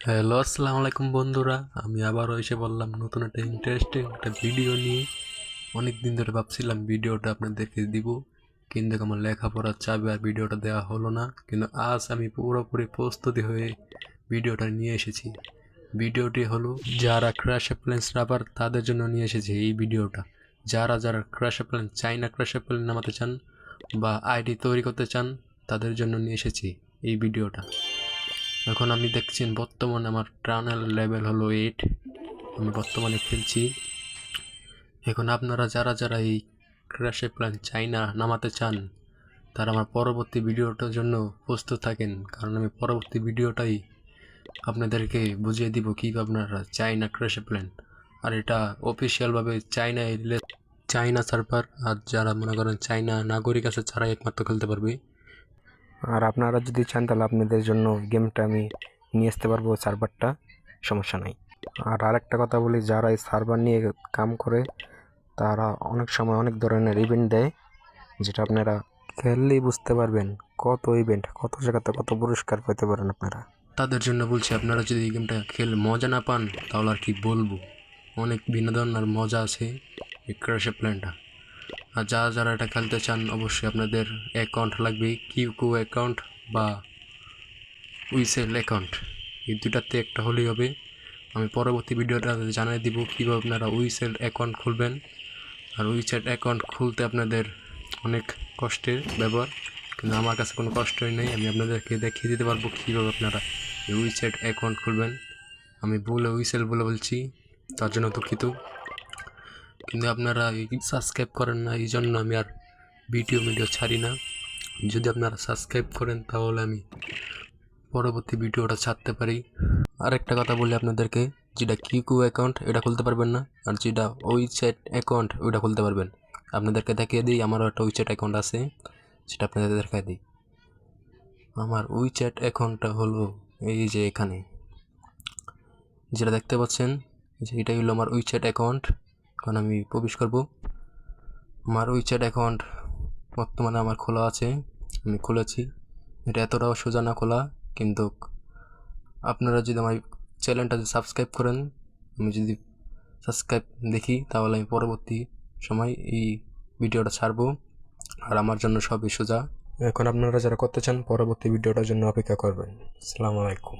Hello, আসসালামু আলাইকুম বন্ধুরা। আমি আবারও এসে বললাম নতুন একটা ইন্টারেস্টিং একটা ভিডিও নিয়ে। অনেক দিন ধরে ভাবছিলাম ভিডিওটা আপনাদেরকে দিব, কিন্তু আমার লেখাপড়ার চাপে আর ভিডিওটা দেওয়া হলো না। কিন্তু আজ আমি পুরোপুরি প্রস্তুতি হয়ে ভিডিওটা নিয়ে এসেছি। ভিডিওটি হলো যারা ক্র্যাশ প্লেন্স রাবার তাদের জন্য নিয়ে এসেছি এই ভিডিওটা। যারা যারা ক্র্যাশ প্লেন চাইনা ক্র্যাশ প্লেন নামাতে চান বা আইডি তৈরি করতে চান তাদের জন্য নিয়ে এসেছি এই ভিডিওটা। এখন আমি দেখছেন বর্তমানে আমার টানেল লেভেল হলো 8। আমি বর্তমানে খেলছি। এখন আপনারা যারা যারা এই ক্র্যাশ প্ল্যান চাইনা নামাতে চান তারা আমার পরবর্তী ভিডিওটার জন্য প্রস্তুত থাকেন, কারণ আমি পরবর্তী ভিডিওটাই আপনাদেরকে বুঝিয়ে দিব কীভাবে আপনারা চাইনা ক্র্যাশ প্ল্যান। আর এটা অফিসিয়ালভাবে চাইনা সার্ভার, আর যারা মনে করেন চাইনা নাগরিক আছে তারাই একমাত্র খেলতে পারবে। আর আপনারা যদি চান তাহলে আপনাদের জন্য গেমটা আমি নিয়ে আসতে পারবো, সার্ভারটা সমস্যা নাই। আর আরেকটা কথা বলি, যারা এই সার্ভার নিয়ে কাম করে তারা অনেক সময় অনেক ধরনের ইভেন্ট দেয়, যেটা আপনারা খেললেই বুঝতে পারবেন কত ইভেন্ট, কত জায়গাতে কত পুরস্কার পেতে পারেন আপনারা। তাদের জন্য বলছি, আপনারা যদি এই গেমটা খেলে মজা না পান তাহলে আর কি বলবো। অনেক বিনোদন আর মজা আছে এই ক্র্যাশ প্ল্যানটা। আর যারা এটা খেলতে চান অবশ্যই আপনাদের অ্যাকাউন্ট লাগবে, কিউকু অ্যাকাউন্ট বা উইসেল অ্যাকাউন্ট, এই দুটাতে একটা হলেই হবে। আমি পরবর্তী ভিডিওটা জানিয়ে দিব কীভাবে আপনারা উইসেল অ্যাকাউন্ট খুলবেন। আর উইচ্যাট অ্যাকাউন্ট খুলতে আপনাদের অনেক কষ্টের ব্যাপার, কিন্তু আমার কাছে কোনো কষ্টই নেই। আমি আপনাদেরকে দেখিয়ে দিতে পারবো কীভাবে আপনারা এই উইচ্যাট অ্যাকাউন্ট খুলবেন। আমি উইসেল বলে বলছি, তার জন্য দুঃখিত। কিন্তু আপনারা সাবস্ক্রাইব করেন না, এই জন্য আমি আর ভিডিও ছাড়ি না। যদি আপনারা সাবস্ক্রাইব করেন তাহলে আমি পরবর্তী ভিডিওটা ছাড়তে পারি। আরেকটা কথা বলি আপনাদেরকে, যেটা কিউকু অ্যাকাউন্ট এটা খুলতে পারবেন না, আর যেটা উইচ্যাট অ্যাকাউন্ট ওইটা খুলতে পারবেন। আপনাদেরকে দেখিয়ে দিই, আমারও একটা উইচ্যাট অ্যাকাউন্ট আছে, সেটা আপনাদের দেখাই দিই। আমার উইচ্যাট অ্যাকাউন্টটা হলো এই যে এখানে যেটা দেখতে পাচ্ছেন, যে এটাই হলো আমার উইচ্যাট অ্যাকাউন্ট। এখন আমি প্রবেশ করব। আমার উইচ্যাট অ্যাকাউন্ট বর্তমানে আমার খোলা আছে, আমি খুলেছি। এটা এতটাও সোজা না খোলা, কিন্তু আপনারা যদি আমার চ্যানেলটা সাবস্ক্রাইব করেন, আমি যদি সাবস্ক্রাইব দেখি তাহলে আমি পরবর্তী সময় এই ভিডিওটা ছাড়বো। আর আমার জন্য সবই সোজা। এখন আপনারা যারা করতে চান পরবর্তী ভিডিওটার জন্য অপেক্ষা করবেন। আসসালামু আলাইকুম।